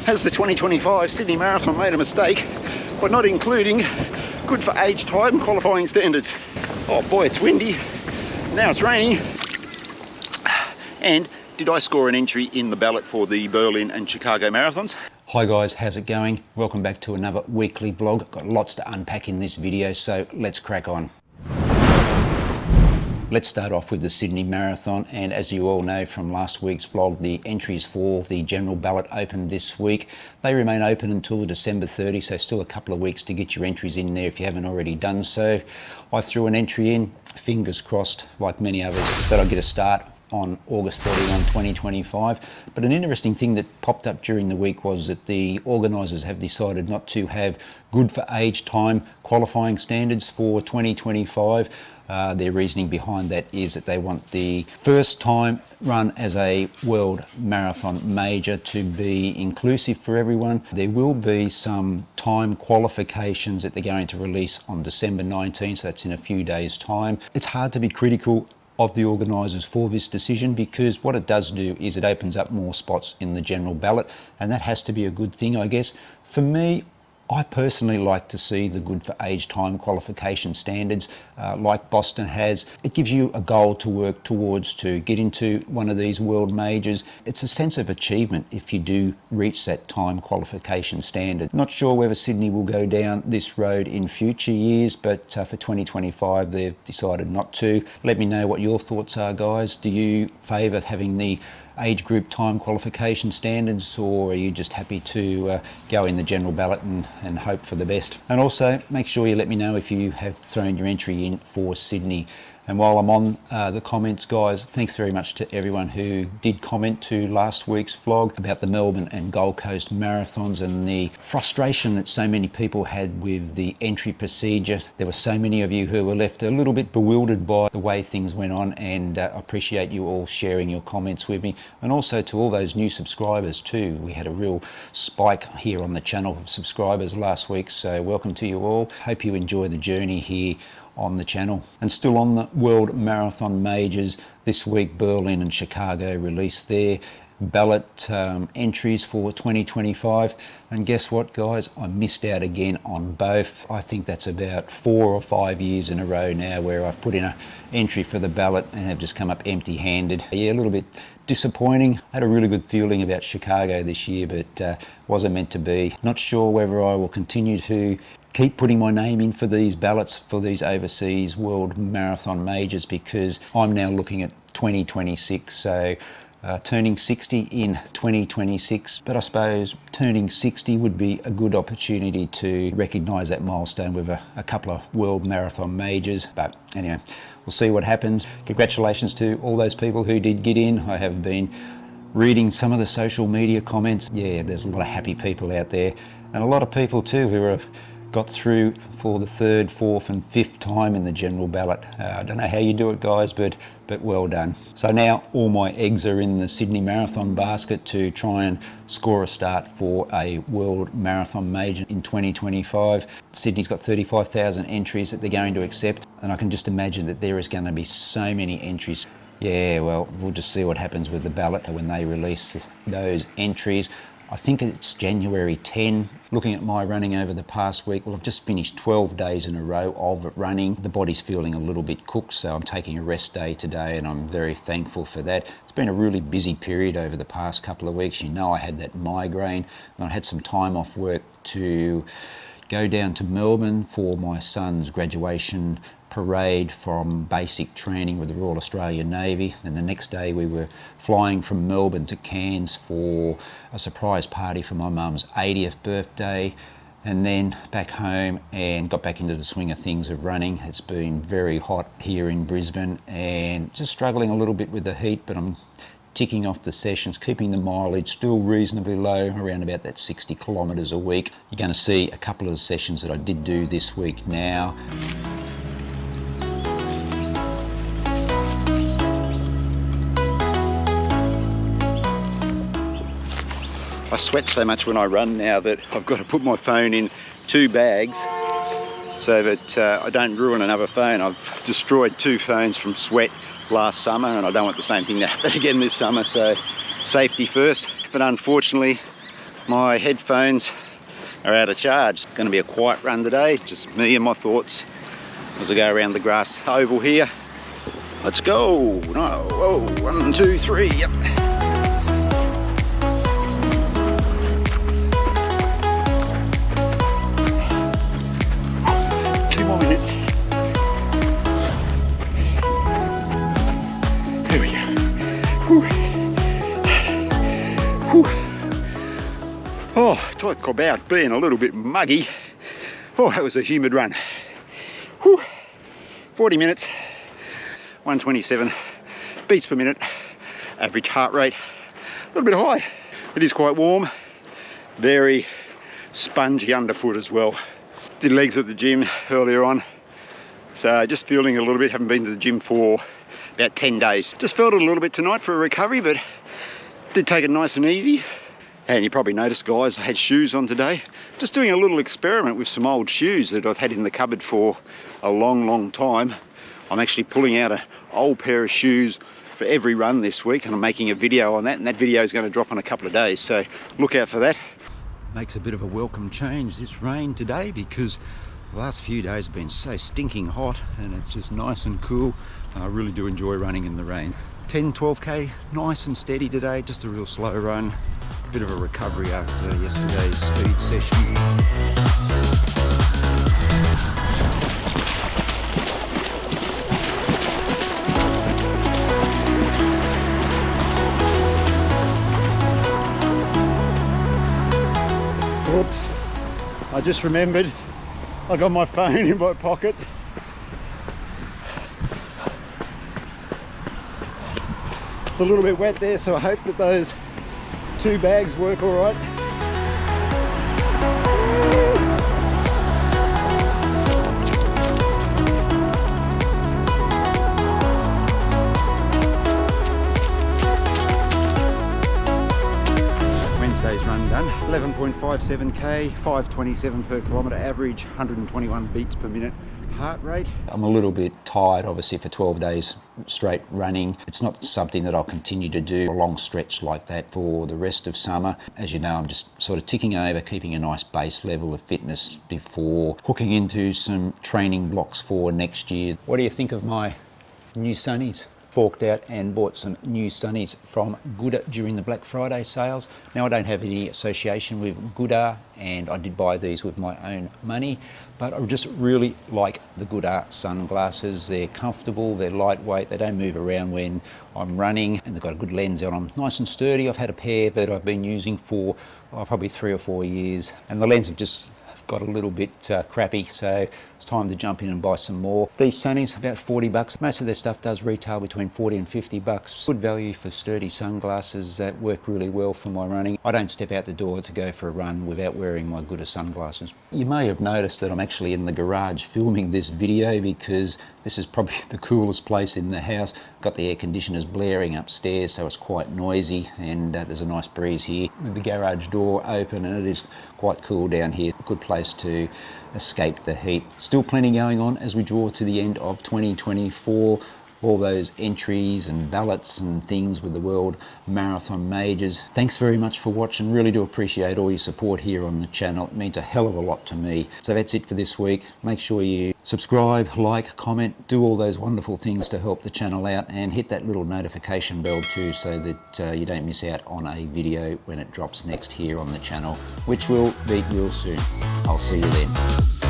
Has the 2025 Sydney Marathon made a mistake by not including good for age time qualifying standards? Oh boy, it's windy. Now it's raining. And did I score an entry in the ballot for the Berlin and Chicago marathons? Hi guys, how's it going? Welcome back to another weekly vlog. Got lots to unpack in this video, so let's crack on. Let's start off with the Sydney Marathon, and as you all know from last week's vlog, the entries for the general ballot opened this week. They remain open until December 30, so still a couple of weeks to get your entries in there if you haven't already done so. I threw an entry in, fingers crossed, like many others, that I'd get a start on August 31, 2025. But an interesting thing that popped up during the week was that the organisers have decided not to have good for age time qualifying standards for 2025. Their reasoning behind that is that they want the first time run as a world marathon major to be inclusive for everyone. There will be some time qualifications that they're going to release on December 19, so that's in a few days' time. It's hard to be critical of the organisers for this decision, because what it does do is it opens up more spots in the general ballot, and that has to be a good thing, I guess. For me, I personally like to see the good for age time qualification standards like Boston has. It gives you a goal to work towards to get into one of these world majors. It's a sense of achievement if you do reach that time qualification standard. Not sure whether Sydney will go down this road in future years, but for 2025 they've decided not to. Let me know what your thoughts are, guys. Do you favour having the age group time qualification standards, or are you just happy to go in the general ballot and hope for the best? And also make sure you let me know if you have thrown your entry in for Sydney. And while I'm on the comments, guys, thanks very much to everyone who did comment to last week's vlog about the Melbourne and Gold Coast marathons and the frustration that so many people had with the entry procedure. There were so many of you who were left a little bit bewildered by the way things went on, and I appreciate you all sharing your comments with me. And also to all those new subscribers too. We had a real spike here on the channel of subscribers last week, so welcome to you all. Hope you enjoy the journey here on the channel. And still on the World Marathon Majors, this week Berlin and Chicago released their ballot entries for 2025, and guess what, guys, I missed out again on both. I think that's about 4 or 5 years in a row now where I've put in an entry for the ballot and have just come up empty-handed. Yeah, a little bit disappointing. I had a really good feeling about Chicago this year, but wasn't meant to be. Not sure whether I will continue to keep putting my name in for these ballots for these overseas world marathon majors, because I'm now looking at 2026, so turning 60 in 2026. But I suppose turning 60 would be a good opportunity to recognise that milestone with a couple of world marathon majors. But anyway, we'll see what happens. Congratulations to all those people who did get in. I have been reading some of the social media comments. Yeah, there's a lot of happy people out there, and a lot of people too who are got through for the 3rd, 4th and 5th time in the general ballot. I don't know how you do it, guys, but well done. So now all my eggs are in the Sydney Marathon basket to try and score a start for a world marathon major in 2025. Sydney's got 35,000 entries that they're going to accept, and I can just imagine that there is going to be so many entries. Yeah, well, we'll just see what happens with the ballot when they release those entries. I think it's January 10. Looking at my running over the past week, well, I've just finished 12 days in a row of running. The body's feeling a little bit cooked, so I'm taking a rest day today, and I'm very thankful for that. It's been a really busy period over the past couple of weeks. You know, I had that migraine, and I had some time off work to go down to Melbourne for my son's graduation parade from basic training with the Royal Australian Navy. And the next day we were flying from Melbourne to Cairns for a surprise party for my mum's 80th birthday, and then back home and got back into the swing of things of running. It's been very hot here in Brisbane and just struggling a little bit with the heat, but I'm ticking off the sessions, keeping the mileage still reasonably low, around about that 60 kilometres a week. You're going to see a couple of the sessions that I did do this week now. I sweat so much when I run now that I've got to put my phone in 2 bags so that I don't ruin another phone. I've destroyed 2 phones from sweat last summer, and I don't want the same thing to happen again this summer, so safety first. But unfortunately, My headphones are out of charge. It's going to be a quiet run today, just me and my thoughts as I go around the grass oval here. Let's go. No, whoa, 1, 2, 3, yep. Minutes. There we go. Whew. Whew. Oh, talk about being a little bit muggy. Oh, that was a humid run. Whew. 40 minutes, 127 beats per minute, average heart rate, a little bit high. It is quite warm, very spongy underfoot as well. Did legs at the gym earlier on, so just feeling a little bit. Haven't been to the gym for about 10 days. Just felt it a little bit tonight for a recovery, but did take it nice and easy. And you probably noticed, guys, I had shoes on today. Just doing a little experiment with some old shoes that I've had in the cupboard for a long time. I'm actually pulling out an old pair of shoes for every run this week, and I'm making a video on that, and that video is going to drop in a couple of days, so look out for that. Makes a bit of a welcome change, this rain today, because the last few days have been so stinking hot, and it's just nice and cool. I really do enjoy running in the rain. 10, 12k, nice and steady today, just a real slow run. A bit of a recovery after yesterday's speed session. Oops, I just remembered I got my phone in my pocket. It's a little bit wet there, so I hope that those 2 bags work all right. Wednesday's run done, 11.57k, 5:27 per kilometre average, 121 beats per minute heart rate. I'm a little bit tired, obviously, for 12 days straight running. It's not something that I'll continue to do a long stretch like that for the rest of summer. As you know, I'm just sort of ticking over, keeping a nice base level of fitness before hooking into some training blocks for next year. What do you think of my new sunnies? Forked out and bought some new sunnies from Goodr during the Black Friday sales. Now, I don't have any association with Goodr, and I did buy these with my own money, but I just really like the Goodr sunglasses. They're comfortable, they're lightweight, they don't move around when I'm running, and they've got a good lens on them. Nice and sturdy. I've had a pair that I've been using for probably 3 or 4 years, and the lens have just got a little bit crappy, so it's time to jump in and buy some more. These sunnies, about 40 bucks. Most of their stuff does retail between 40 and 50 bucks. Good value for sturdy sunglasses that work really well for my running. I don't step out the door to go for a run without wearing my Goodr sunglasses. You may have noticed that I'm actually in the garage filming this video, because this is probably the coolest place in the house. Got the air conditioners blaring upstairs, so it's quite noisy, and there's a nice breeze here with the garage door open, and it is quite cool down here. Good place to escape the heat. Still plenty going on as we draw to the end of 2024. All those entries and ballots and things with the World Marathon Majors. Thanks very much for watching. Really do appreciate all your support here on the channel. It means a hell of a lot to me. So that's it for this week. Make sure you subscribe, like, comment, do all those wonderful things to help the channel out, and hit that little notification bell too, so that you don't miss out on a video when it drops next here on the channel, which will be real soon. I'll see you then.